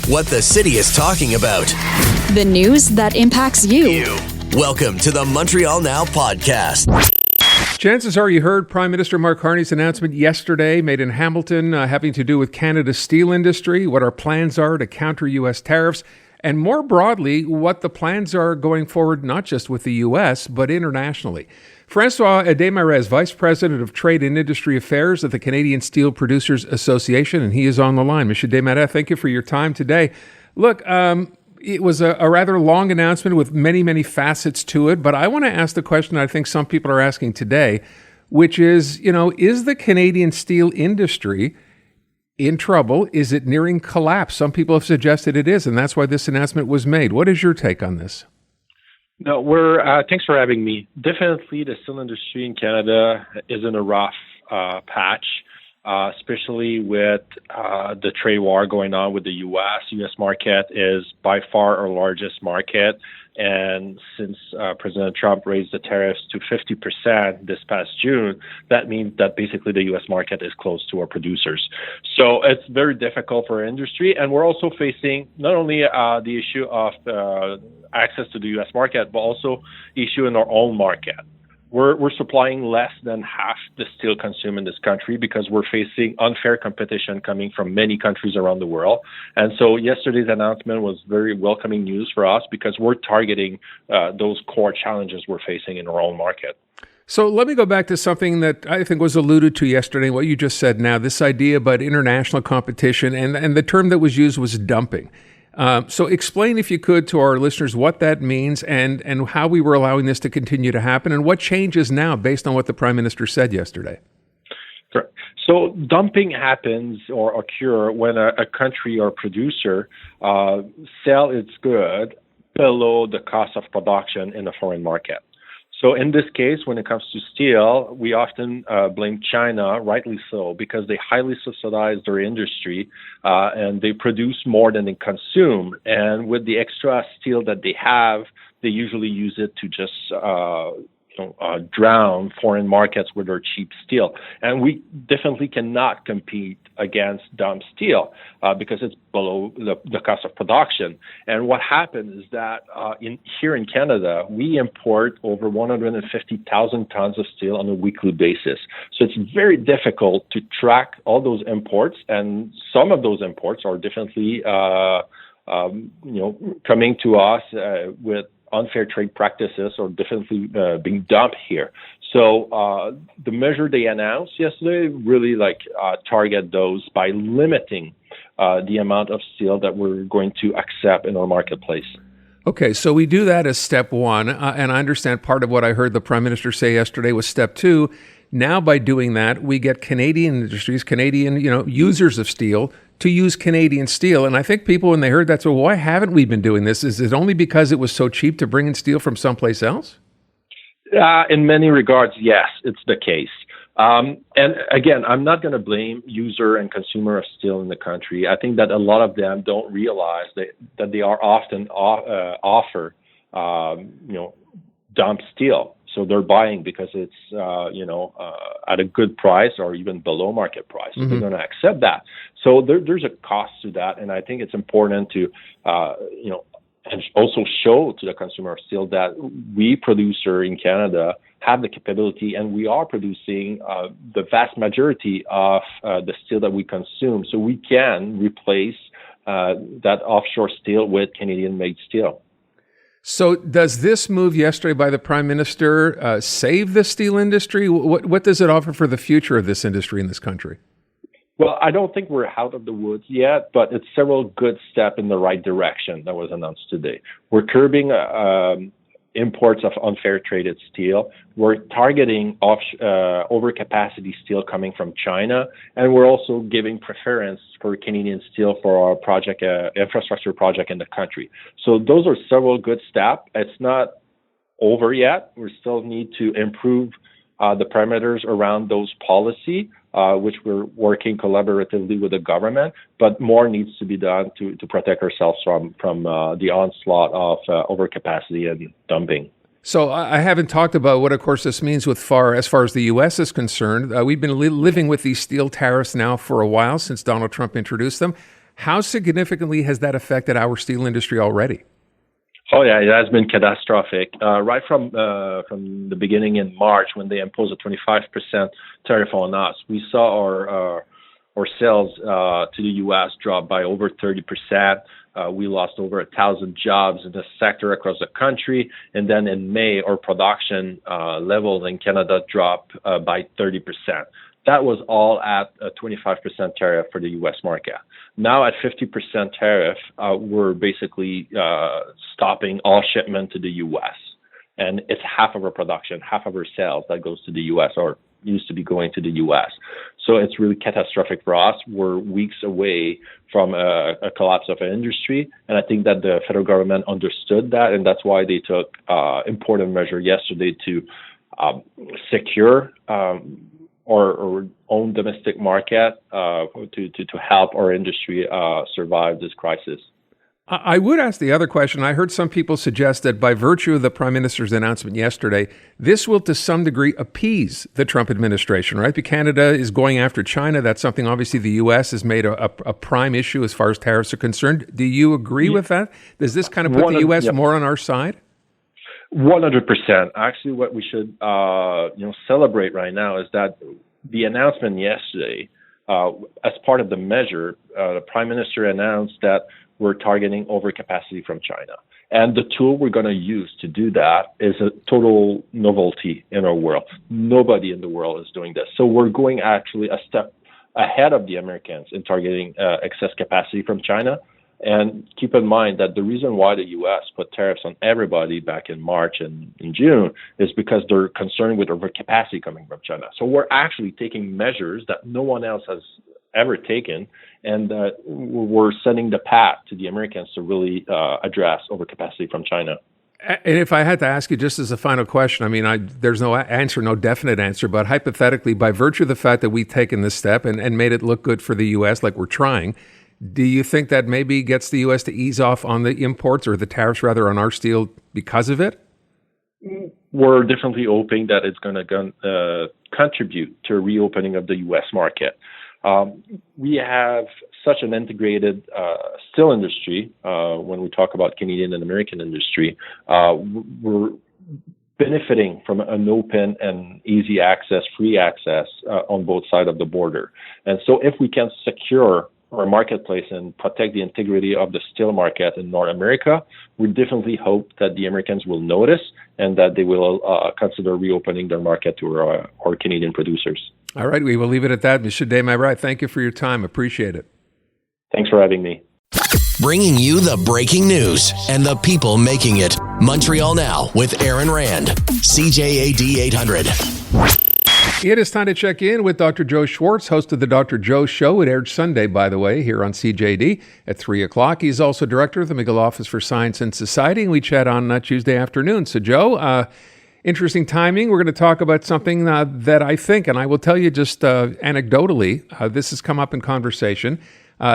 What the city is talking about. The news that impacts you. Welcome to the Montreal Now podcast. Chances are you heard Prime Minister Mark Carney's announcement yesterday made in Hamilton having to do with Canada's steel industry, what our plans are to counter U.S. tariffs, and more broadly, what the plans are going forward, not just with the U.S., but internationally. Francois Desmarais, Vice President of Trade and Industry Affairs at the Canadian Steel Producers Association, and he is on the line. Mr. Desmarais, thank you for your time today. Look, it was a rather long announcement with many, many facets to it, but I want to ask the question I think some people are asking today, which is, is the Canadian steel industry in trouble? Is it nearing collapse? Some people have suggested it is, and that's why this announcement was made. What is your take on this? No, thanks for having me. Definitely the steel industry in Canada is in a rough patch, especially with the trade war going on with the U.S. U.S. market is by far our largest market. And since President Trump raised the tariffs to 50% this past June, that means that basically the U.S. market is closed to our producers. So it's very difficult for our industry. And we're also facing not only the issue of access to the U.S. market, but also issue in our own market. We're supplying less than half the steel consumed in this country because we're facing unfair competition coming from many countries around the world. And so yesterday's announcement was very welcoming news for us because we're targeting those core challenges we're facing in our own market. So let me go back to something that I think was alluded to yesterday, what you just said now, this idea about international competition, and the term that was used was dumping. So explain, if you could, to our listeners what that means and how we were allowing this to continue to happen and what changes now based on what the Prime Minister said yesterday. Correct. So dumping happens or occur when a country or producer sell its good below the cost of production in a foreign market. So in this case, when it comes to steel, we often blame China, rightly so, because they highly subsidize their industry and they produce more than they consume. And with the extra steel that they have, they usually use it to just drown foreign markets with their cheap steel. And we definitely cannot compete against dump steel because it's below the cost of production. And what happens is that here in Canada, we import over 150,000 tons of steel on a weekly basis. So it's very difficult to track all those imports, and some of those imports are definitely coming to us with unfair trade practices or definitely being dumped here. So the measure they announced yesterday really target those by limiting the amount of steel that we're going to accept in our marketplace. Okay, so we do that as step one, and I understand part of what I heard the Prime Minister say yesterday was step two. Now, by doing that, we get Canadian industries, Canadian, users of steel to use Canadian steel. And I think people, when they heard that, so why haven't we been doing this? Is it only because it was so cheap to bring in steel from someplace else? In many regards, yes, it's the case. And again, I'm not going to blame user and consumer of steel in the country. I think that a lot of them don't realize that they are often offer dump steel. So they're buying because it's, at a good price or even below market price. So they're going to accept that. So there's a cost to that. And I think it's important to, and also show to the consumer of steel that we producer in Canada have the capability and we are producing the vast majority of the steel that we consume. So we can replace that offshore steel with Canadian-made steel. So does this move yesterday by the Prime Minister save the steel industry? What does it offer for the future of this industry in this country? Well, I don't think we're out of the woods yet, but it's several good steps in the right direction that was announced today. We're curbing imports of unfair traded steel. We're targeting overcapacity steel coming from China, and we're also giving preference for Canadian steel for our project, infrastructure project in the country. So those are several good steps. It's not over yet. We still need to improve the parameters around those policy, which we're working collaboratively with the government, but more needs to be done to protect ourselves from the onslaught of overcapacity and dumping. So I haven't talked about what, of course, this means as far as the U.S. is concerned. We've been living with these steel tariffs now for a while since Donald Trump introduced them. How significantly has that affected our steel industry already? Oh yeah, it has been catastrophic. Right from the beginning in March, when they imposed a 25% tariff on us, we saw our sales to the U.S. drop by over 30%. We lost over 1,000 jobs in the sector across the country. And then in May, our production levels in Canada dropped by 30%. That was all at a 25% tariff for the U.S. market. Now at 50% tariff, we're basically stopping all shipment to the U.S. And it's half of our production, half of our sales that goes to the U.S. or used to be going to the U.S. So it's really catastrophic for us. We're weeks away from a collapse of an industry. And I think that the federal government understood that. And that's why they took important measure yesterday to secure our own domestic market to help our industry survive this crisis. I would ask the other question. I heard some people suggest that by virtue of the Prime Minister's announcement yesterday, this will to some degree appease the Trump administration, right? Because Canada is going after China. That's something obviously the U.S. has made a prime issue as far as tariffs are concerned. Do you agree with that? Does this kind of put the U.S. more on our side? 100%. Actually, what we should celebrate right now is that the announcement yesterday, as part of the measure, the Prime Minister announced that we're targeting overcapacity from China. And the tool we're going to use to do that is a total novelty in our world. Nobody in the world is doing this. So we're going actually a step ahead of the Americans in targeting excess capacity from China. And keep in mind that the reason why the U.S. put tariffs on everybody back in March and in June is because they're concerned with overcapacity coming from China. So we're actually taking measures that no one else has ever taken, and we're setting the path to the Americans to really address overcapacity from China. And if I had to ask you just as a final question, I mean, there's no answer, no definite answer, but hypothetically, by virtue of the fact that we've taken this step and made it look good for the U.S. like we're trying, do you think that maybe gets the U.S. to ease off on the imports or the tariffs rather on our steel because of it? We're definitely hoping that it's going to contribute to a reopening of the U.S. market. We have such an integrated steel industry when we talk about Canadian and American industry. We're benefiting from an open and easy access, free access on both sides of the border. And so if we can secure our marketplace and protect the integrity of the steel market in North America, we definitely hope that the Americans will notice and that they will consider reopening their market to our Canadian producers. All right, we will leave it at that. Mr. Desmarais, thank you for your time. Appreciate it. Thanks for having me. Bringing you the breaking news and the people making it. Montreal Now with Aaron Rand, CJAD 800. It is time to check in with Dr. Joe Schwarcz, host of the Dr. Joe Show. It aired Sunday, by the way, here on CJAD at 3 o'clock. He's also director of the McGill Office for Science and Society, and we chat on Tuesday afternoon. So, Joe, interesting timing. We're going to talk about something that I think, and I will tell you just anecdotally, this has come up in conversation.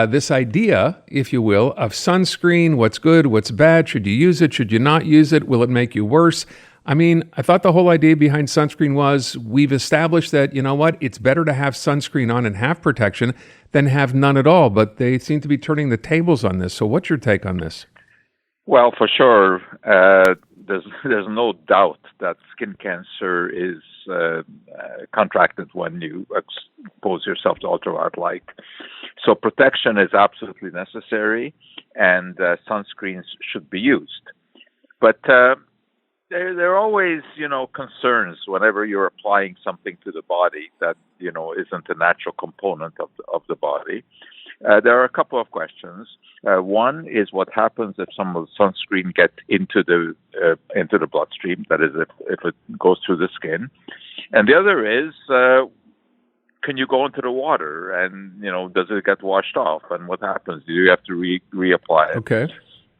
This idea, if you will, of sunscreen, what's good, what's bad, should you use it, should you not use it, will it make you worse? I mean, I thought the whole idea behind sunscreen was we've established that, you know what, it's better to have sunscreen on and have protection than have none at all, but they seem to be turning the tables on this. So what's your take on this? Well, for sure, there's no doubt that skin cancer is contracted when you expose yourself to ultraviolet light. So protection is absolutely necessary, and sunscreens should be used. But there are always, concerns whenever you're applying something to the body that, isn't a natural component of the body. There are a couple of questions. One is what happens if some of the sunscreen gets into the bloodstream, that is, if it goes through the skin. And the other is, can you go into the water and, does it get washed off? And what happens? Do you have to reapply it? Okay.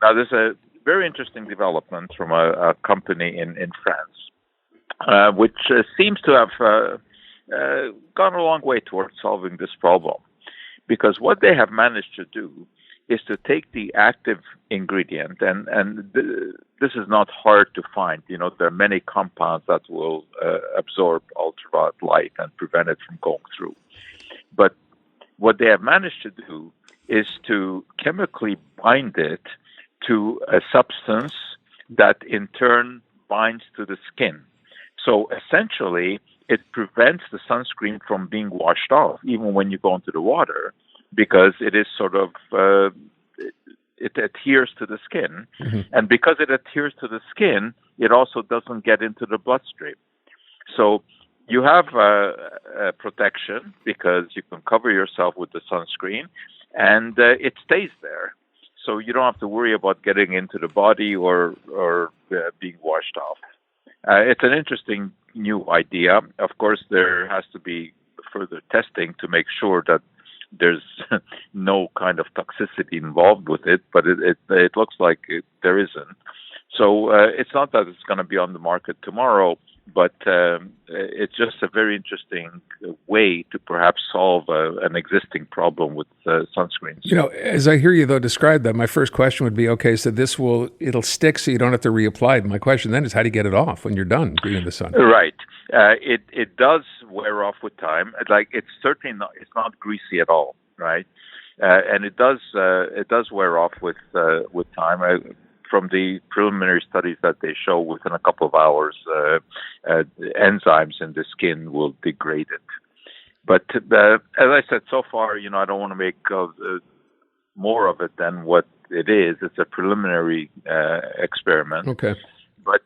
Now, there's a very interesting development from a company in France, which seems to have gone a long way towards solving this problem. Because what they have managed to do is to take the active ingredient, and this is not hard to find. There are many compounds that will absorb ultraviolet light and prevent it from going through. But what they have managed to do is to chemically bind it to a substance that in turn binds to the skin. So essentially, it prevents the sunscreen from being washed off, even when you go into the water, because it is sort of, it adheres to the skin. Mm-hmm. And because it adheres to the skin, it also doesn't get into the bloodstream. So you have protection because you can cover yourself with the sunscreen, and it stays there. So you don't have to worry about getting into the body or being washed off. It's an interesting new idea. Of course, there has to be further testing to make sure that there's no kind of toxicity involved with it, but it looks like there isn't. So it's not that it's going to be on the market tomorrow, but it's just a very interesting way to perhaps solve an existing problem with sunscreens. You know, as I hear you, though, describe that, my first question would be, okay, so it'll stick so you don't have to reapply it. My question then is, how do you get it off when you're done being in the sun? Right. It does wear off with time. It's certainly not, it's not greasy at all, right? And it does wear off with time. From the preliminary studies that they show, within a couple of hours, enzymes in the skin will degrade it. But as I said, so far, I don't want to make more of it than what it is. It's a preliminary experiment. Okay. But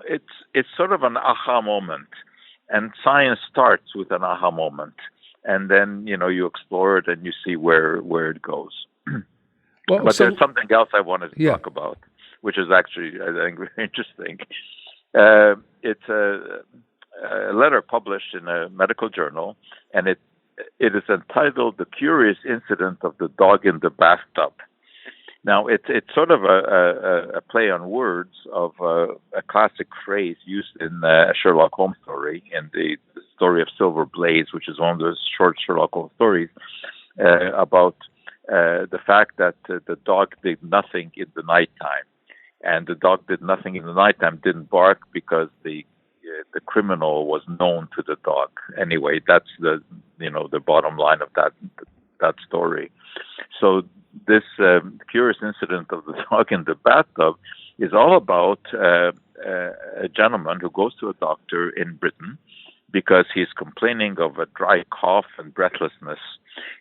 it's sort of an aha moment, and science starts with an aha moment, and then you explore it and you see where it goes. Well, but there's something else I wanted to talk about, which is actually, I think, very interesting. It's a letter published in a medical journal, and it is entitled "The Curious Incident of the Dog in the Bathtub." Now, it's sort of a play on words of a classic phrase used in a Sherlock Holmes story, in the story of Silver Blaze, which is one of those short Sherlock Holmes stories about the fact that the dog did nothing in the nighttime, and the dog did nothing in the nighttime, didn't bark because the criminal was known to the dog. Anyway, that's the bottom line of that story. So this curious incident of the dog in the bathtub is all about a gentleman who goes to a doctor in Britain because he's complaining of a dry cough and breathlessness.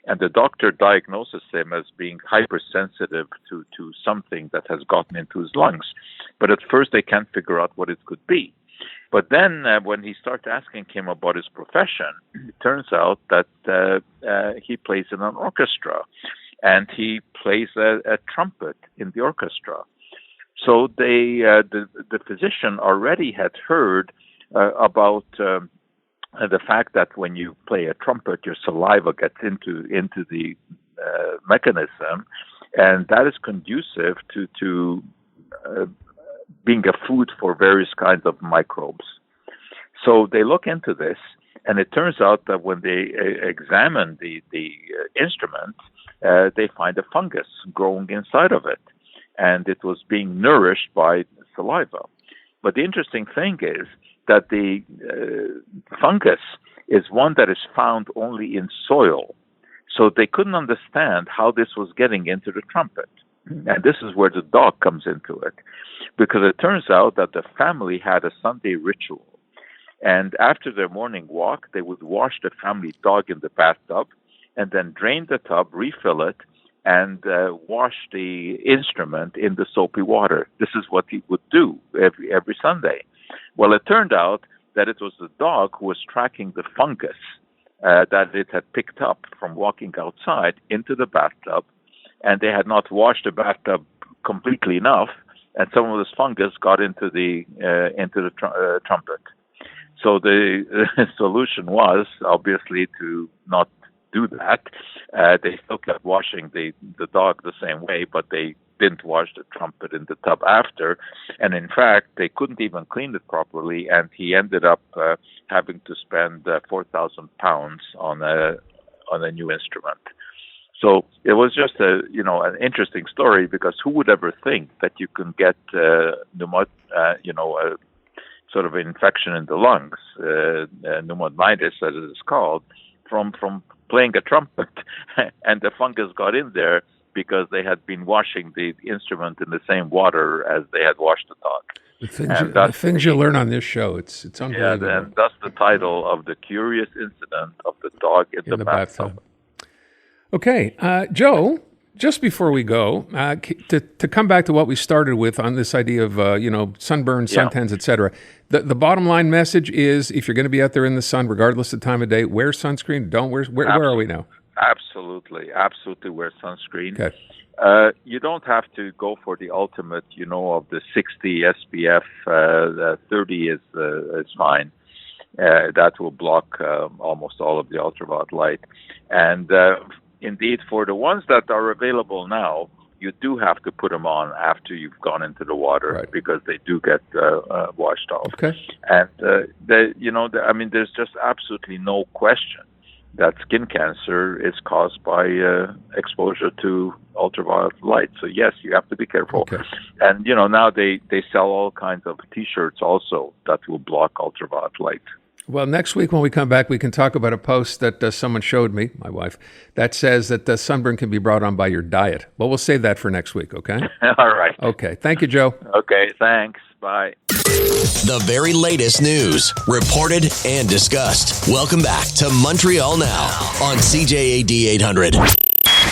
And the doctor diagnoses him as being hypersensitive to something that has gotten into his lungs. But at first they can't figure out what it could be. But then when he starts asking him about his profession, it turns out that he plays in an orchestra, and he plays a trumpet in the orchestra. So the physician already had heard about the fact that when you play a trumpet, your saliva gets into the mechanism, and that is conducive to being a food for various kinds of microbes. So they look into this, and it turns out that when they examine the instrument, they find a fungus growing inside of it, and it was being nourished by saliva. But the interesting thing is that the fungus is one that is found only in soil. So they couldn't understand how this was getting into the trumpet. And this is where the dog comes into it, because it turns out that the family had a Sunday ritual. And after their morning walk, they would wash the family dog in the bathtub and then drain the tub, refill it, and wash the instrument in the soapy water. This is what he would do every Sunday. Well, it turned out that it was the dog who was tracking the fungus that it had picked up from walking outside into the bathtub, and they had not washed the bathtub completely enough, and some of this fungus got into the trumpet. So the solution was obviously to not do that. They still kept washing the dog the same way, but they didn't wash the trumpet in the tub after, and in fact they couldn't even clean it properly, and he ended up having to spend 4,000 pounds on a new instrument. So it was just an interesting story, because who would ever think that you can get a sort of infection in the lungs, pneumonitis as it is called, from playing a trumpet, and the fungus got in there because they had been washing the instrument in the same water as they had washed the dog. The things you learn on this show, it's unbelievable. Yeah, and that's the title of the curious incident of the dog in the bathtub. Okay, Joe, just before we go, to come back to what we started with on this idea of, sunburn, suntans, et cetera, the bottom line message is if you're going to be out there in the sun, regardless of time of day, wear sunscreen, don't wear, where are we now? Absolutely wear sunscreen. Okay. You don't have to go for the ultimate, of the 60 SPF. 30 is fine. That will block almost all of the ultraviolet light. And indeed, for the ones that are available now, you do have to put them on after you've gone into the water because they do get washed off. Okay. And there's just absolutely no question that skin cancer is caused by exposure to ultraviolet light. So yes, you have to be careful. Okay. And now they sell all kinds of T-shirts also that will block ultraviolet light. Well, next week when we come back, we can talk about a post that someone showed me, my wife, that says that the sunburn can be brought on by your diet. Well, we'll save that for next week, okay? All right. Okay. Thank you, Joe. Okay, thanks. Bye. The very latest news, reported and discussed. Welcome back to Montreal Now on CJAD 800.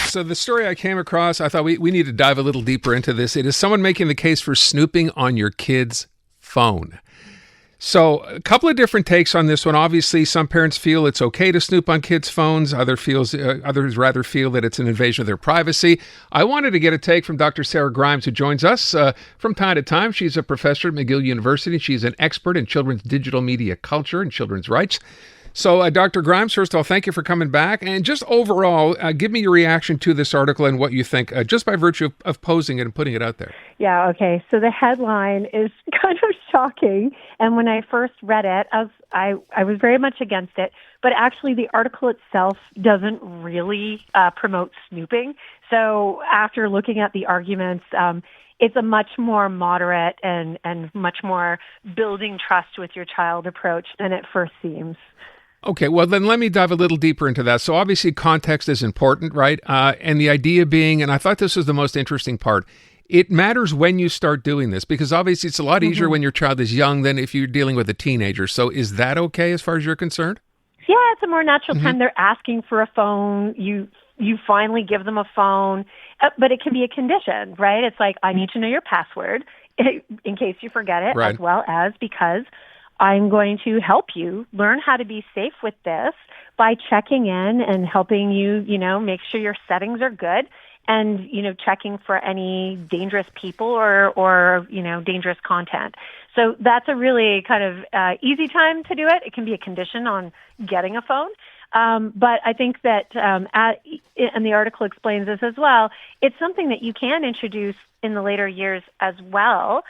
So the story I came across, I thought we need to dive a little deeper into this. It is someone making the case for snooping on your kid's phone. So a couple of different takes on this one. Obviously, some parents feel it's okay to snoop on kids' phones. Others rather feel that it's an invasion of their privacy. I wanted to get a take from Dr. Sara Grimes, who joins us from time to time. She's a professor at McGill University. She's an expert in children's digital media culture and children's rights. So, Dr. Grimes, first of all, thank you for coming back. And just overall, give me your reaction to this article and what you think, just by virtue of posing it and putting it out there. Yeah, okay. So the headline is kind of shocking. And when I first read it, I was very much against it. But actually, the article itself doesn't really promote snooping. So after looking at the arguments, it's a much more moderate and much more building trust with your child approach than it first seems. Okay, well, then let me dive a little deeper into that. So obviously context is important, right? And the idea being, and I thought this was the most interesting part, it matters when you start doing this because obviously it's a lot easier when your child is young than if you're dealing with a teenager. So is that okay as far as you're concerned? Yeah, it's a more natural time. They're asking for a phone. You finally give them a phone, but it can be a condition, right? It's like, I need to know your password in case you forget it, as well as because I'm going to help you learn how to be safe with this by checking in and helping you, make sure your settings are good and, checking for any dangerous people or dangerous content. So that's a really kind of easy time to do it. It can be a condition on getting a phone. But I think that, and the article explains this as well, it's something that you can introduce in the later years as well,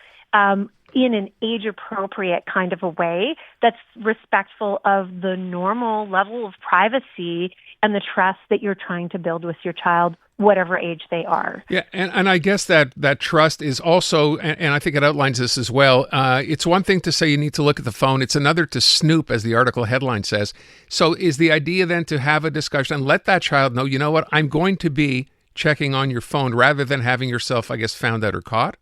in an age-appropriate kind of a way that's respectful of the normal level of privacy and the trust that you're trying to build with your child, whatever age they are. Yeah, and I guess that trust is also, and I think it outlines this as well, it's one thing to say you need to look at the phone. It's another to snoop, as the article headline says. So is the idea then to have a discussion and let that child know, you know what, I'm going to be checking on your phone rather than having yourself, I guess, found out or caught?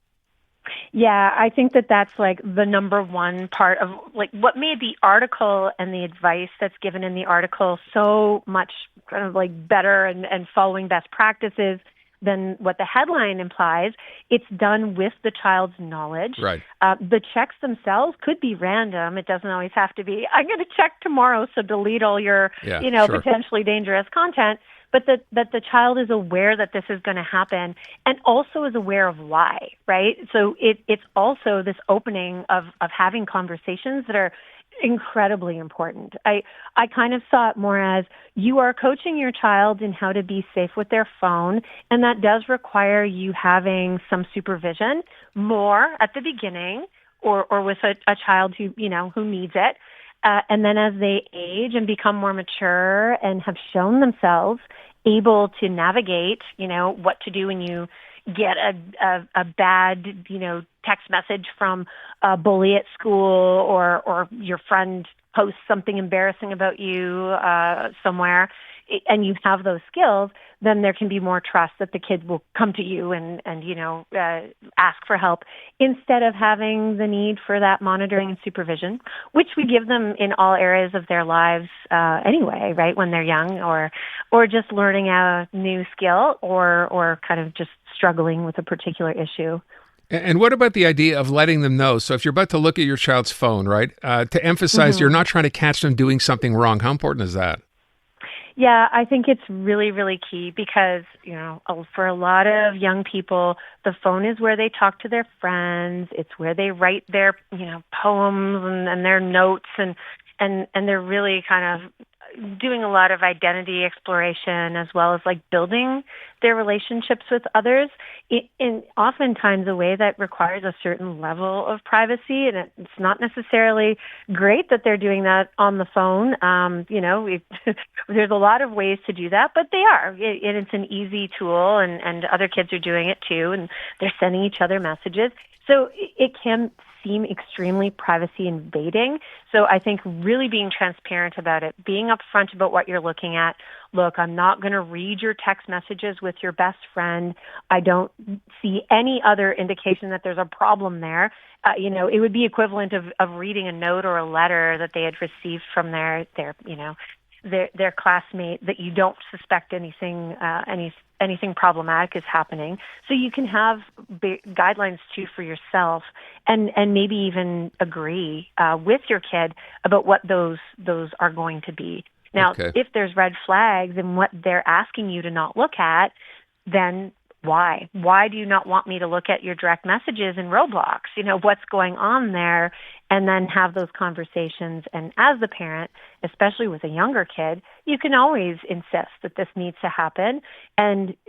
Yeah, I think that's like the number one part of like what made the article and the advice that's given in the article so much kind of like better and following best practices than what the headline implies. It's done with the child's knowledge. Right. The checks themselves could be random. It doesn't always have to be, I'm going to check tomorrow, so delete all your, potentially dangerous content. But that the child is aware that this is going to happen and also is aware of why, right? So it's also this opening of having conversations that are incredibly important. I kind of saw it more as you are coaching your child in how to be safe with their phone, and that does require you having some supervision more at the beginning or with a child who needs it. And then as they age and become more mature and have shown themselves able to navigate, what to do when you get a bad, text message from a bully at school or your friend post something embarrassing about you somewhere, and you have those skills, then there can be more trust that the kids will come to you and ask for help, instead of having the need for that monitoring and supervision, which we give them in all areas of their lives anyway, right, when they're young, or just learning a new skill, or kind of just struggling with a particular issue. And what about the idea of letting them know? So if you're about to look at your child's phone, right, to emphasize you're not trying to catch them doing something wrong, how important is that? Yeah, I think it's really, really key, because, for a lot of young people, the phone is where they talk to their friends. It's where they write their, poems and their notes, and they're really kind of doing a lot of identity exploration, as well as like building their relationships with others in oftentimes a way that requires a certain level of privacy. And it's not necessarily great that they're doing that on the phone. There's a lot of ways to do that, but they are. It's an easy tool, and other kids are doing it too, and they're sending each other messages. So it can seem extremely privacy invading. So I think really being transparent about it, being upfront about what you're looking at. Look, I'm not going to read your text messages with your best friend. I don't see any other indication that there's a problem there. It would be equivalent of reading a note or a letter that they had received from their classmate, that you don't suspect anything problematic is happening. So you can have guidelines too for yourself, and maybe even agree with your kid about what those are going to be. Now, if there's red flags in what they're asking you to not look at, then why? Why do you not want me to look at your direct messages in Roblox? What's going on there? And then have those conversations. And as the parent, especially with a younger kid, you can always insist that this needs to happen.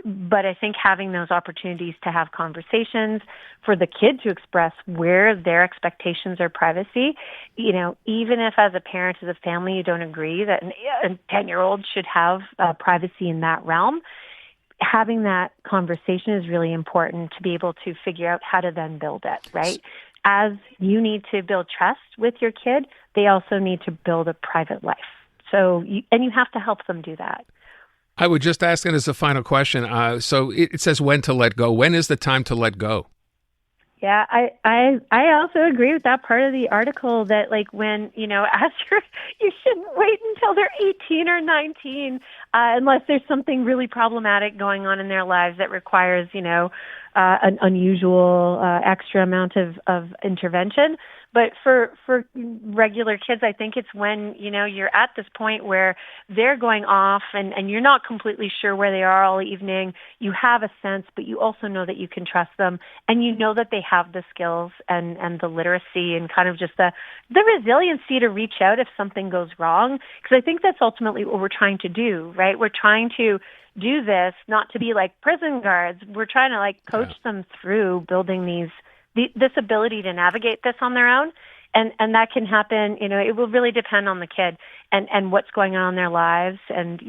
But I think having those opportunities to have conversations for the kid to express where their expectations are privacy, even if as a parent, as a family, you don't agree that a 10-year-old should have privacy in that realm, having that conversation is really important to be able to figure out how to then build it, right? As you need to build trust with your kid, they also need to build a private life. So, you have to help them do that. I would just ask it as a final question. So it says when to let go. When is the time to let go? Yeah, I also agree with that part of the article, that like when, you shouldn't wait until they're 18 or 19 unless there's something really problematic going on in their lives that requires, an unusual extra amount of intervention. But for regular kids, I think it's when, you're at this point where they're going off and you're not completely sure where they are all evening. You have a sense, but you also know that you can trust them, and you know that they have the skills and the literacy and kind of just the resiliency to reach out if something goes wrong. Because I think that's ultimately what we're trying to do, right? We're trying to do this not to be like prison guards. We're trying to coach them through building this ability to navigate this on their own. And that can happen, it will really depend on the kid and what's going on in their lives, and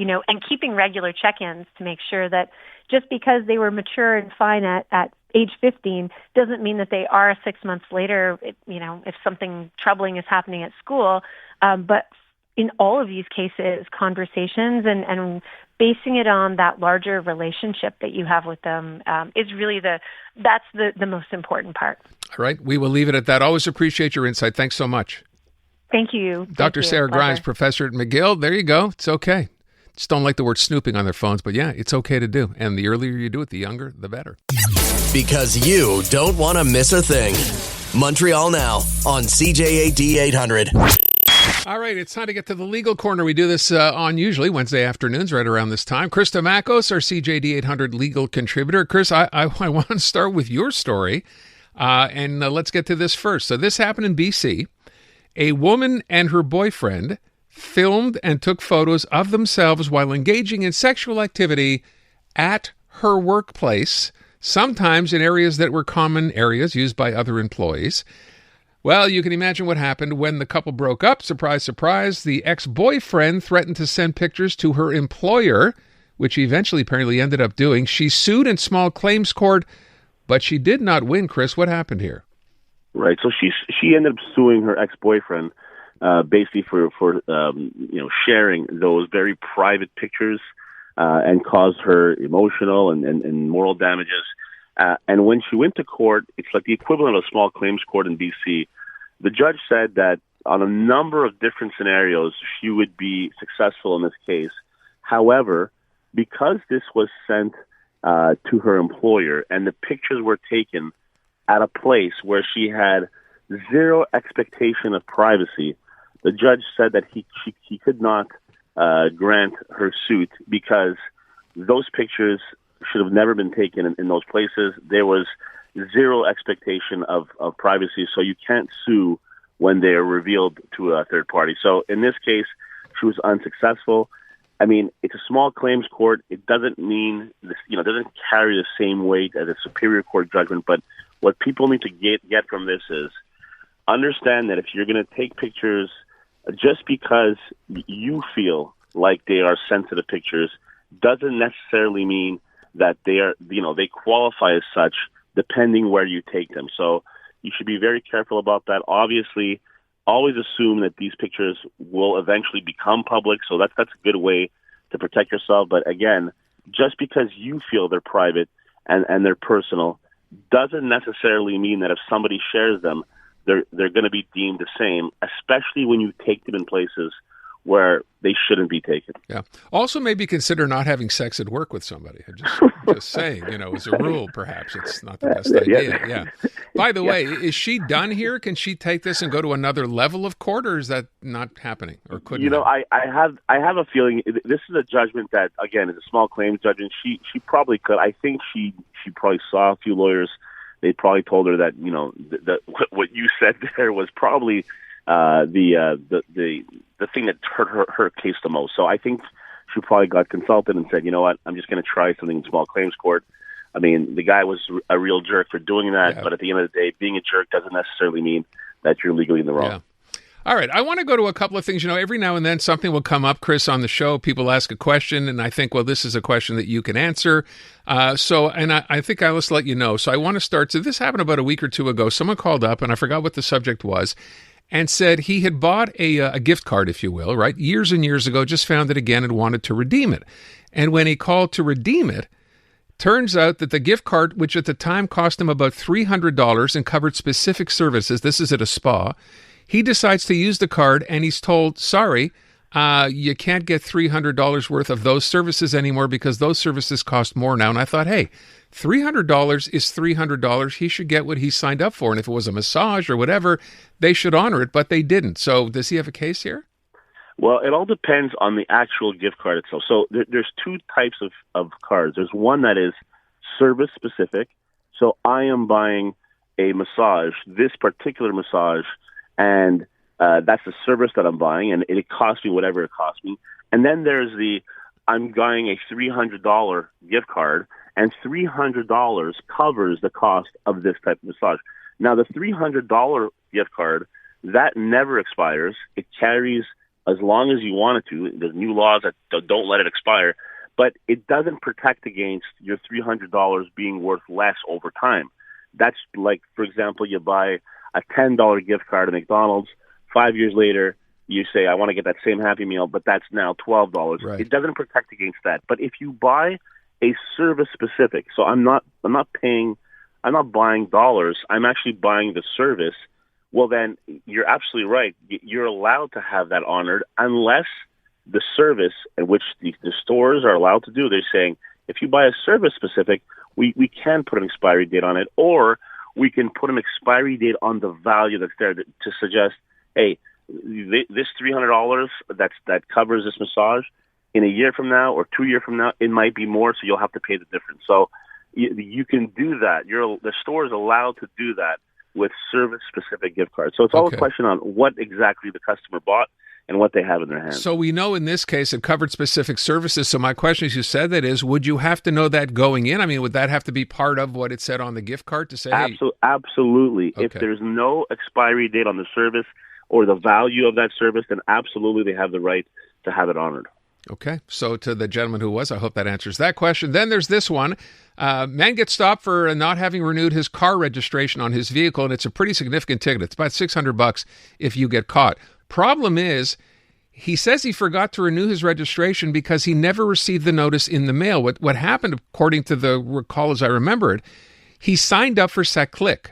keeping regular check-ins to make sure that just because they were mature and fine at age 15 doesn't mean that they are 6 months later, if something troubling is happening at school. But in all of these cases, conversations and basing it on that larger relationship that you have with them is really that's the most important part. All right. We will leave it at that. Always appreciate your insight. Thanks so much. Thank you. Dr. Sara Grimes, professor at McGill. There you go. It's okay. Just don't like the word snooping on their phones, but yeah, it's okay to do. And the earlier you do it, the younger, the better. Because you don't want to miss a thing. Montreal Now on CJAD 800. All right, it's time to get to the legal corner. We do this on usually Wednesday afternoons right around this time. Chris Dimakos, our CJAD 800 legal contributor. Chris, I want to start with your story, and let's get to this first. So this happened in BC. A woman and her boyfriend filmed and took photos of themselves while engaging in sexual activity at her workplace, sometimes in areas that were common areas used by other employees. Well, you can imagine what happened when the couple broke up. Surprise, surprise. The ex-boyfriend threatened to send pictures to her employer, which he eventually apparently ended up doing. She sued in small claims court, but she did not win. Chris, what happened here? Right. So she ended up suing her ex-boyfriend basically for sharing those very private pictures and caused her emotional and moral damages. And when she went to court, it's like the equivalent of a small claims court in BC. The judge said that on a number of different scenarios, she would be successful in this case. However, because this was sent to her employer and the pictures were taken at a place where she had zero expectation of privacy, the judge said that he could not grant her suit because those pictures should have never been taken in those places. There was zero expectation of privacy, so you can't sue when they are revealed to a third party. So in this case, she was unsuccessful. I mean, it's a small claims court. It doesn't mean this, doesn't carry the same weight as a superior court judgment. But what people need to get from this is understand that if you're going to take pictures, just because you feel like they are sensitive pictures, doesn't necessarily mean that they are, they qualify as such, depending where you take them. So you should be very careful about that. Obviously, always assume that these pictures will eventually become public. So that's a good way to protect yourself. But again, just because you feel they're private and they're personal doesn't necessarily mean that if somebody shares them, they're going to be deemed the same, especially when you take them in places where they shouldn't be taken. Yeah. Also, maybe consider not having sex at work with somebody. Just saying, as a rule, perhaps it's not the best idea. Yeah. By the way, is she done here? Can she take this and go to another level of court, or is that not happening, or couldn't? I have a feeling this is a judgment that, again, is a small claims judgment. She probably could. I think she probably saw a few lawyers. They probably told her that that what you said there was probably the thing that hurt her case the most. So I think she probably got consulted and said, you know what, I'm just going to try something in small claims court. I mean, the guy was a real jerk for doing that, but at the end of the day, being a jerk doesn't necessarily mean that you're legally in the wrong. Yeah. All right, I want to go to a couple of things. Every now and then something will come up, Chris, on the show. People ask a question, and I think, well, this is a question that you can answer. I think I'll just let you know. So I want to start. So this happened about a week or two ago. Someone called up, and I forgot what the subject was, and said he had bought a gift card, if you will, right, years and years ago, just found it again and wanted to redeem it. And when he called to redeem it, turns out that the gift card, which at the time cost him about $300 and covered specific services, this is at a spa, he decides to use the card and he's told, sorry, you can't get $300 worth of those services anymore because those services cost more now. And I thought, hey, $300 is $300. He should get what he signed up for. And if it was a massage or whatever, they should honor it, but they didn't. So does he have a case here? Well, it all depends on the actual gift card itself. So there's two types of cards. There's one that is service specific. So I am buying a massage, this particular massage, and that's the service that I'm buying, and it costs me whatever it costs me. And then there's I'm buying a $300 gift card, and $300 covers the cost of this type of massage. Now, the $300 gift card, that never expires. It carries as long as you want it to. There's new laws that don't let it expire, but it doesn't protect against your $300 being worth less over time. That's like, for example, you buy a $10 gift card at McDonald's. 5 years later, you say, I want to get that same Happy Meal, but that's now $12. Right. It doesn't protect against that. But if you buy a service specific, so I'm not buying dollars, I'm actually buying the service, well, then you're absolutely right. You're allowed to have that honored unless the service, in which the stores are allowed to do, they're saying, if you buy a service specific, we can put an expiry date on it, or we can put an expiry date on the value that's there to suggest, hey, this $300 that covers this massage, in a year from now or 2 years from now, it might be more, so you'll have to pay the difference. So you can do that. The store is allowed to do that with service-specific gift cards. So it's all a question on what exactly the customer bought and what they have in their hands. So we know in this case it covered specific services. So my question, as you said, that is, would you have to know that going in? I mean, would that have to be part of what it said on the gift card to say? Absolutely. Okay. If there's no expiry date on the service or the value of that service, then absolutely they have the right to have it honored. Okay. So to the gentleman who was, I hope that answers that question. Then there's this one. Man gets stopped for not having renewed his car registration on his vehicle, and it's a pretty significant ticket. It's about $600 if you get caught. Problem is, he says he forgot to renew his registration because he never received the notice in the mail. What happened, according to the call as I remember it, he signed up for SecClick.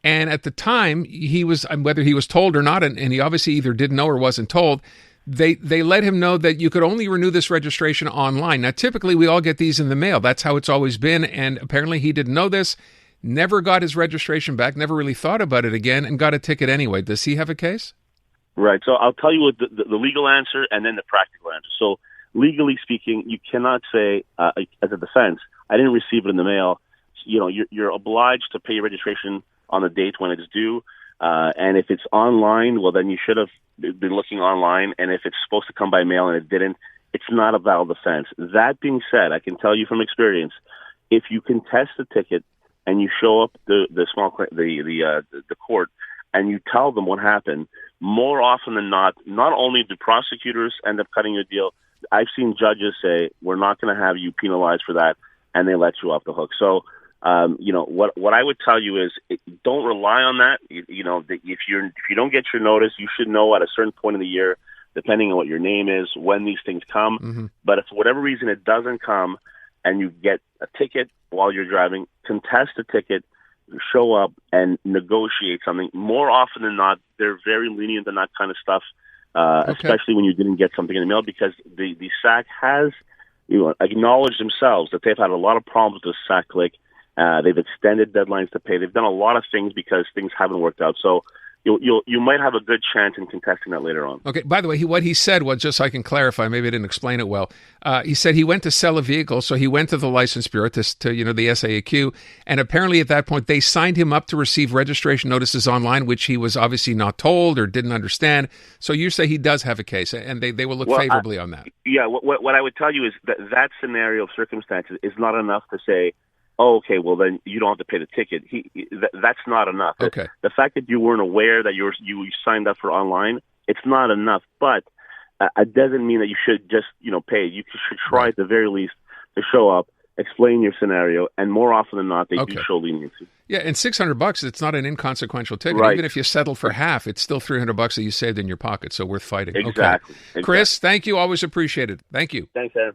And at the time, he was, whether he was told or not, and he obviously either didn't know or wasn't told, they let him know that you could only renew this registration online. Now, typically, we all get these in the mail. That's how it's always been. And apparently, he didn't know this, never got his registration back, never really thought about it again, and got a ticket anyway. Does he have a case? Right. So I'll tell you what the legal answer and then the practical answer. So legally speaking, you cannot say, as a defense, I didn't receive it in the mail. You know, you're obliged to pay your registration on the date when it's due. And if it's online, well, then you should have been looking online. And if it's supposed to come by mail and it didn't, it's not a valid defense. That being said, I can tell you from experience, if you contest the ticket and you show up the court and you tell them what happened, more often than not only do prosecutors end up cutting your deal, I've seen judges say, we're not going to have you penalized for that, and they let you off the hook. So, what I would tell you is don't rely on that. If you don't get your notice, you should know at a certain point in the year, depending on what your name is, when these things come. Mm-hmm. But if for whatever reason it doesn't come and you get a ticket while you're driving, contest the ticket, show up and negotiate something. More often than not, they're very lenient on that kind of stuff, especially when you didn't get something in the mail, because the SAC has acknowledged themselves that they've had a lot of problems with the SecClick. They've extended deadlines to pay. They've done a lot of things because things haven't worked out. So you might have a good chance in contesting that later on. Okay. By the way, what he said was, just so I can clarify, maybe I didn't explain it well. He said he went to sell a vehicle, so he went to the license bureau to the SAAQ, and apparently at that point they signed him up to receive registration notices online, which he was obviously not told or didn't understand. So you say he does have a case, and they will look favorably on that. Yeah. What I would tell you is that scenario of circumstances is not enough to say, oh, okay, well, then you don't have to pay the ticket. That's not enough. Okay. The fact that you weren't aware that you signed up for online, it's not enough. But it doesn't mean that you should just, pay. You should try at the very least to show up, explain your scenario, and more often than not, they do show leniency. Yeah, and $600, it's not an inconsequential ticket. Right. Even if you settle for half, it's still $300 that you saved in your pocket, so worth fighting. Exactly. Chris, thank you. Always appreciate it. Thank you. Thanks, Aaron.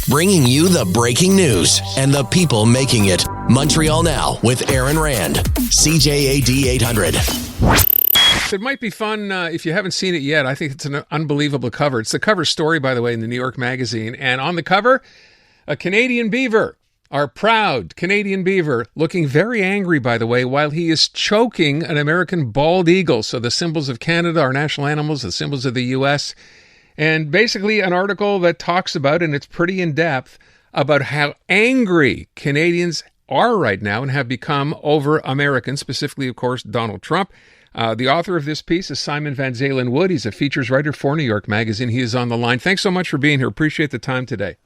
Bringing you the breaking news and the people making it. Montreal Now with Aaron Rand. CJAD 800. It might be fun if you haven't seen it yet. I think it's an unbelievable cover. It's the cover story, by the way, in the New York Magazine. And on the cover, a Canadian beaver, our proud Canadian beaver, looking very angry, by the way, while he is choking an American bald eagle. So the symbols of Canada, our national animals, the symbols of the U.S., and basically an article that talks about, and it's pretty in-depth, about how angry Canadians are right now and have become over Americans, specifically, of course, Donald Trump. The author of this piece is Simon Van Zaylen-Wood. He's a features writer for New York Magazine. He is on the line. Thanks so much for being here. Appreciate the time today.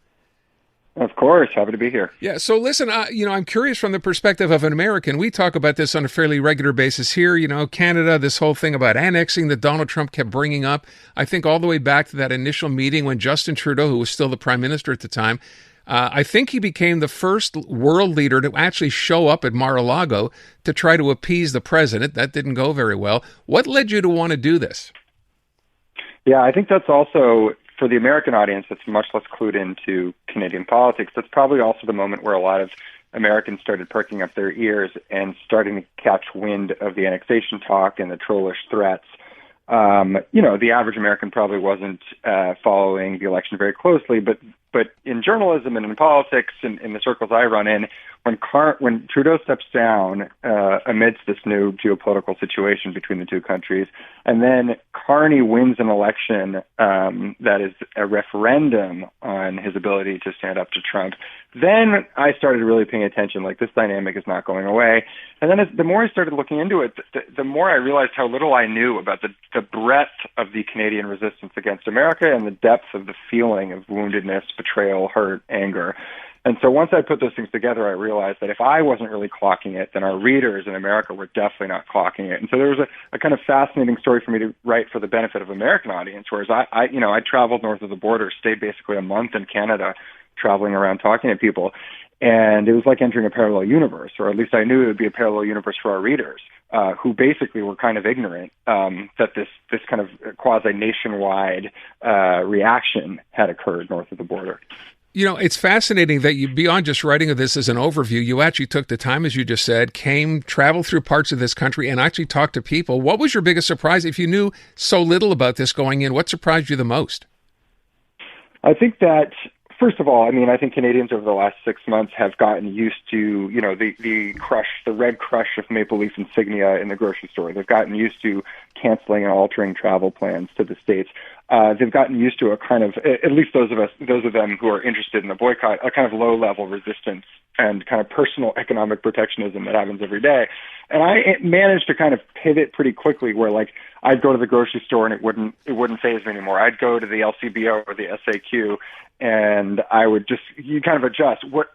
Of course. Happy to be here. Yeah. So listen, I'm curious from the perspective of an American. We talk about this on a fairly regular basis here. Canada, this whole thing about annexing that Donald Trump kept bringing up. I think all the way back to that initial meeting when Justin Trudeau, who was still the prime minister at the time, I think he became the first world leader to actually show up at Mar-a-Lago to try to appease the president. That didn't go very well. What led you to want to do this? Yeah, I think that's also, for the American audience that's much less clued into Canadian politics, that's probably also the moment where a lot of Americans started perking up their ears and starting to catch wind of the annexation talk and the trollish threats. The average American probably wasn't following the election very closely, but in journalism and in politics, in the circles I run in, when Trudeau steps down amidst this new geopolitical situation between the two countries, and then Carney wins an election that is a referendum on his ability to stand up to Trump, then I started really paying attention, like this dynamic is not going away. And then the more I started looking into it, the more I realized how little I knew about the breadth of the Canadian resistance against America and the depth of the feeling of woundedness, betrayal, hurt, anger. And so once I put those things together, I realized that if I wasn't really clocking it, then our readers in America were definitely not clocking it. And so there was a kind of fascinating story for me to write for the benefit of American audience, whereas I traveled north of the border, stayed basically a month in Canada, traveling around talking to people. And it was like entering a parallel universe, or at least I knew it would be a parallel universe for our readers, who basically were kind of ignorant that this kind of quasi-nationwide reaction had occurred north of the border. You know, it's fascinating that you, beyond just writing of this as an overview, you actually took the time, as you just said, traveled through parts of this country and actually talked to people. What was your biggest surprise? If you knew so little about this going in, what surprised you the most? I think that, first of all, I mean, I think Canadians over the last 6 months have gotten used to, you know, the red crush of maple leaf insignia in the grocery store. They've gotten used to canceling and altering travel plans to the States. They've gotten used to a kind of, at least those of them who are interested in the boycott, a kind of low-level resistance and kind of personal economic protectionism that happens every day. And I managed to kind of pivot pretty quickly where, like, I'd go to the grocery store and it wouldn't faze me anymore. I'd go to the LCBO or the SAQ and I would you kind of adjust. What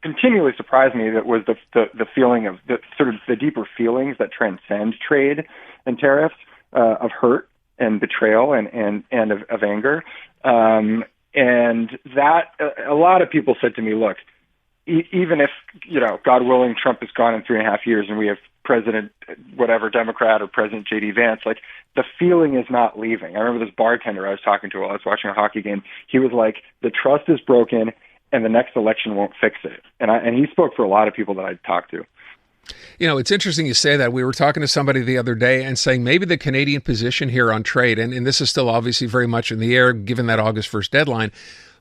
continually surprised me that was the feeling of the sort of the deeper feelings that transcend trade and tariffs, of hurt and betrayal and of anger. And that a lot of people said to me, look, even if, you know, God willing, Trump is gone in 3.5 years and we have President, whatever, Democrat or President J.D. Vance, like, the feeling is not leaving. I remember this bartender I was talking to while I was watching a hockey game. He was like, the trust is broken and the next election won't fix it. And he spoke for a lot of people that I'd talked to. You know, it's interesting you say that. We were talking to somebody the other day and saying maybe the Canadian position here on trade, and this is still obviously very much in the air given that August 1st deadline,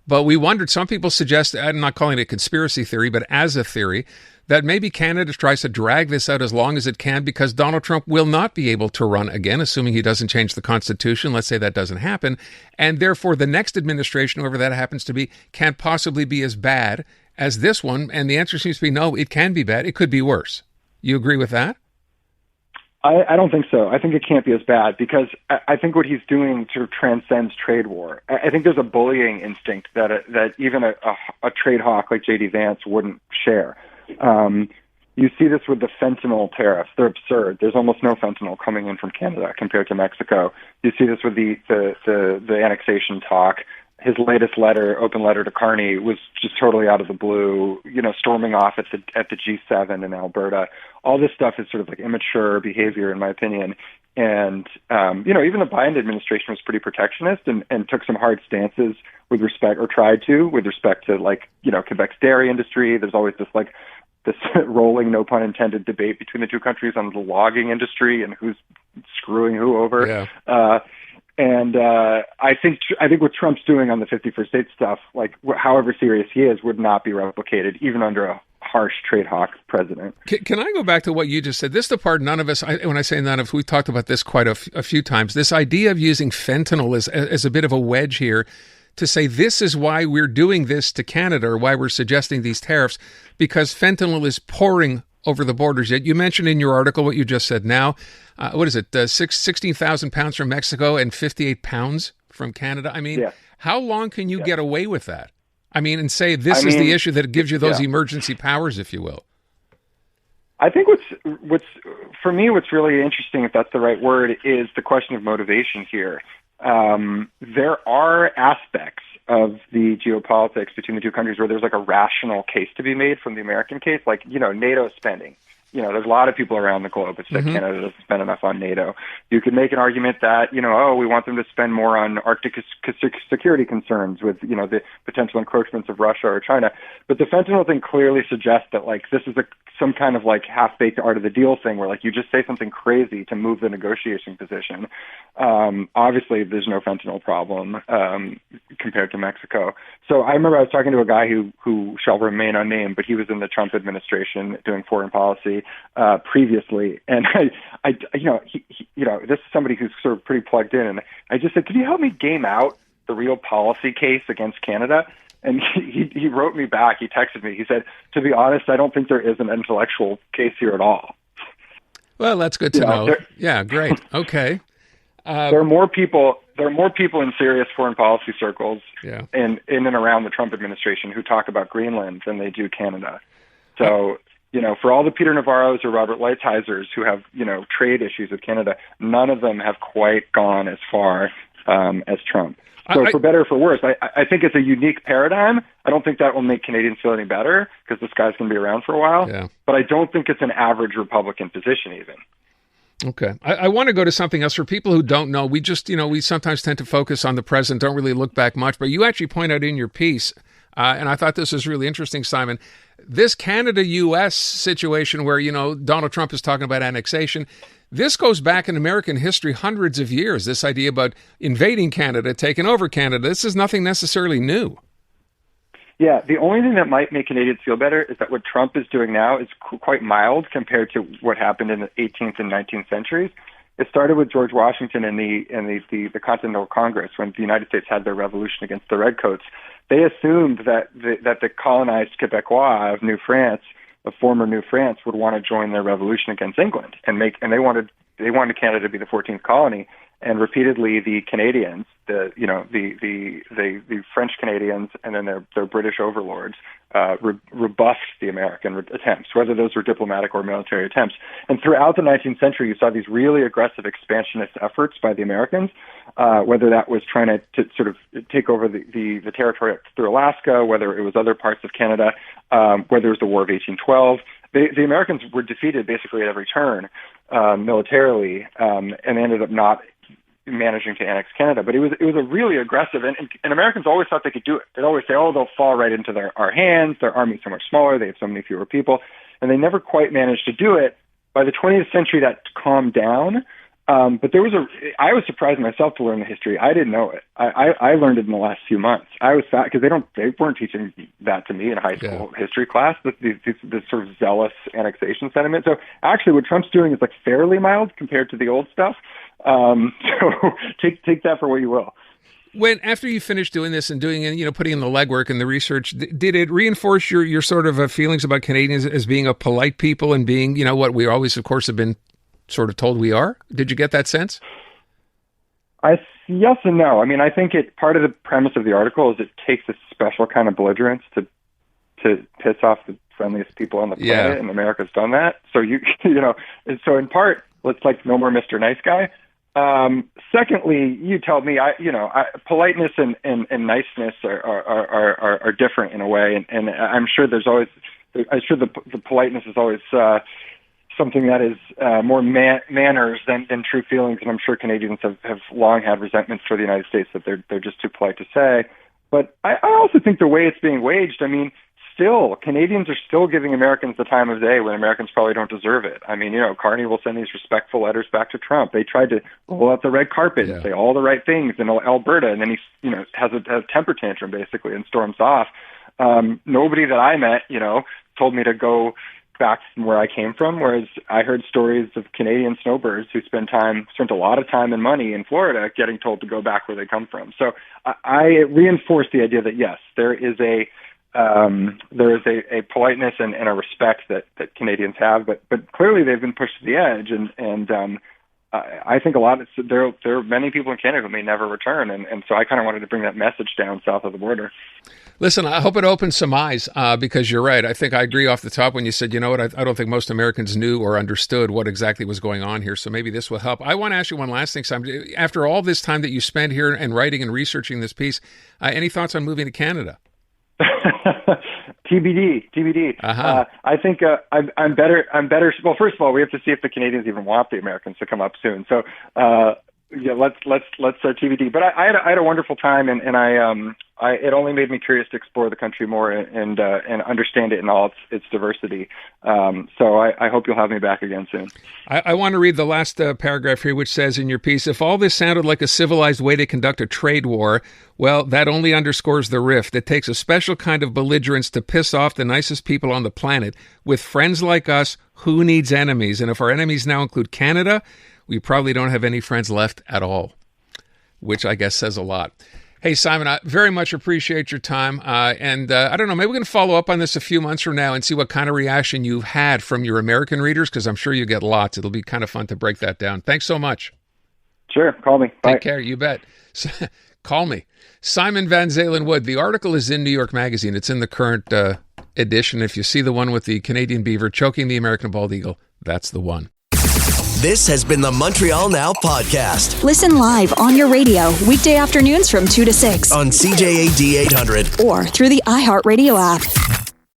but we wondered, some people suggest, I'm not calling it a conspiracy theory, but as a theory, that maybe Canada tries to drag this out as long as it can because Donald Trump will not be able to run again, assuming he doesn't change the Constitution. Let's say that doesn't happen. And therefore, the next administration, whoever that happens to be, can't possibly be as bad as this one. And the answer seems to be no, it can be bad. It could be worse. You agree with that? I don't think so. I think it can't be as bad because I think what he's doing sort of transcends trade war. I think there's a bullying instinct that even a trade hawk like J.D. Vance wouldn't share. You see this with the fentanyl tariffs. They're absurd. There's almost no fentanyl coming in from Canada compared to Mexico. You see this with the annexation talk. His latest open letter to Carney, was just totally out of the blue, you know, storming off at the G7 in Alberta. All this stuff is sort of like immature behavior, in my opinion. And, you know, even the Biden administration was pretty protectionist and took some hard stances with respect to, like, you know, Quebec's dairy industry. There's always this rolling, no pun intended, debate between the two countries on the logging industry and who's screwing who over. Yeah. And I think what Trump's doing on the 51st state stuff, like, however serious he is, would not be replicated even under a harsh trade hawk president. Can I go back to what you just said? This is the part none of us, when I say none of us, we've talked about this quite a few times. This idea of using fentanyl as a bit of a wedge here to say this is why we're doing this to Canada or why we're suggesting these tariffs, because fentanyl is pouring over the borders. Yet you mentioned in your article what you just said now. What is it? 16,000 pounds from Mexico and 58 pounds from Canada. I mean, yeah. How long can you get away with that? I mean, and say this is the issue that gives you those emergency powers, if you will. I think what's for me, what's really interesting, if that's the right word, is the question of motivation here. There are aspects of the geopolitics between the two countries where there's like a rational case to be made from the American case, like, you know, NATO spending. You know, there's a lot of people around the globe that said Canada doesn't spend enough on NATO. You could make an argument that, you know, we want them to spend more on Arctic security concerns with, you know, the potential encroachments of Russia or China. But the fentanyl thing clearly suggests that, like, this is some kind of, like, half-baked art of the deal thing where, like, you just say something crazy to move the negotiation position. Obviously, there's no fentanyl problem compared to Mexico. So I remember I was talking to a guy who shall remain unnamed, but he was in the Trump administration doing foreign policy previously, and I you know, he, you know, this is somebody who's sort of pretty plugged in, and I just said, "Could you help me game out the real policy case against Canada?" And he wrote me back. He texted me. He said, "To be honest, I don't think there is an intellectual case here at all." Well, that's good to know. Yeah, great. Okay. There are more people in serious foreign policy circles in and around the Trump administration who talk about Greenland than they do Canada. So, you know, for all the Peter Navarros or Robert Lighthisers who have, you know, trade issues with Canada, none of them have quite gone as far as Trump. So for better or for worse, I think it's a unique paradigm. I don't think that will make Canadians feel any better because this guy's going to be around for a while. Yeah. But I don't think it's an average Republican position even. Okay. I want to go to something else. For people who don't know, we just, we sometimes tend to focus on the present, don't really look back much. But you actually point out in your piece, and I thought this was really interesting, Simon, this Canada-U.S. situation where, Donald Trump is talking about annexation, this goes back in American history hundreds of years, this idea about invading Canada, taking over Canada. This is nothing necessarily new. Yeah, the only thing that might make Canadians feel better is that what Trump is doing now is quite mild compared to what happened in the 18th and 19th centuries. It started with George Washington and the Continental Congress when the United States had their revolution against the Redcoats. They assumed that the colonized Quebecois of New France, of former New France, would want to join their revolution against England, and they wanted Canada to be the 14th colony. And repeatedly, the Canadians, the French Canadians, and then their British overlords rebuffed the American attempts, whether those were diplomatic or military attempts. And throughout the 19th century, you saw these really aggressive expansionist efforts by the Americans, whether that was trying to sort of take over the territory up through Alaska, whether it was other parts of Canada, whether it was the War of 1812. The Americans were defeated basically at every turn militarily, and ended up not managing to annex Canada. But it was a really aggressive, and Americans always thought they could do it. They'd always say, they'll fall right into our hands. Their army's so much smaller. They have so many fewer people. And they never quite managed to do it. By the 20th century, that calmed down. But I was surprised myself to learn the history. I didn't know it. I learned it in the last few months. I was sad because they weren't teaching that to me in high school history class, this sort of zealous annexation sentiment. So actually what Trump's doing is like fairly mild compared to the old stuff. So take that for what you will. When after you finished doing this and doing putting in the legwork and the research, did it reinforce your sort of feelings about Canadians as being a polite people and being, what we always, of course, have been sort of told we are? Did you get that sense? Yes and no. I mean, I think part of the premise of the article is it takes a special kind of belligerence to piss off the friendliest people on the planet, and America's done that. So so in part, it's like no more Mr. Nice Guy. Secondly, you told me, politeness and niceness are different in a way, and I'm sure the politeness is always something that is more manners than true feelings, and I'm sure Canadians have long had resentments for the United States that they're just too polite to say. But I also think the way it's being waged, I mean, still, Canadians are still giving Americans the time of day when Americans probably don't deserve it. I mean, Carney will send these respectful letters back to Trump. They tried to roll out the red carpet and say all the right things in Alberta, and then he, has a temper tantrum basically and storms off. Nobody that I met, told me to go back from where I came from, whereas I heard stories of Canadian snowbirds who spent a lot of time and money in Florida getting told to go back where they come from. So I reinforce the idea that yes, there is a politeness and a respect that Canadians have, but clearly they've been pushed to the edge, and I think there are many people in Canada who may never return, and so I kind of wanted to bring that message down south of the border. Listen, I hope it opens some eyes because you're right. I think I agree off the top when you said, I don't think most Americans knew or understood what exactly was going on here. So maybe this will help. I want to ask you one last thing, Simon. After all this time that you spent here and writing and researching this piece, any thoughts on moving to Canada? TBD. Uh-huh. I think I'm better. Well, first of all, we have to see if the Canadians even want the Americans to come up soon. So let's TBD. But I had a wonderful time, and it only made me curious to explore the country more and understand it in all its diversity. So I hope you'll have me back again soon. I want to read the last paragraph here, which says in your piece, if all this sounded like a civilized way to conduct a trade war, well, that only underscores the rift. It takes a special kind of belligerence to piss off the nicest people on the planet. With friends like us, who needs enemies? And if our enemies now include Canada, we probably don't have any friends left at all, which I guess says a lot. Hey, Simon, I very much appreciate your time. And I don't know, maybe we can follow up on this a few months from now and see what kind of reaction you've had from your American readers, because I'm sure you get lots. It'll be kind of fun to break that down. Thanks so much. Sure. Call me. Bye. Take care. You bet. Call me. Simon Van Zaylen-Wood. The article is in New York Magazine. It's in the current edition. If you see the one with the Canadian beaver choking the American bald eagle, that's the one. This has been the Montreal Now podcast Listen live on your radio weekday afternoons from 2 to 6 on CJAD 800. or through the iHeartRadio app.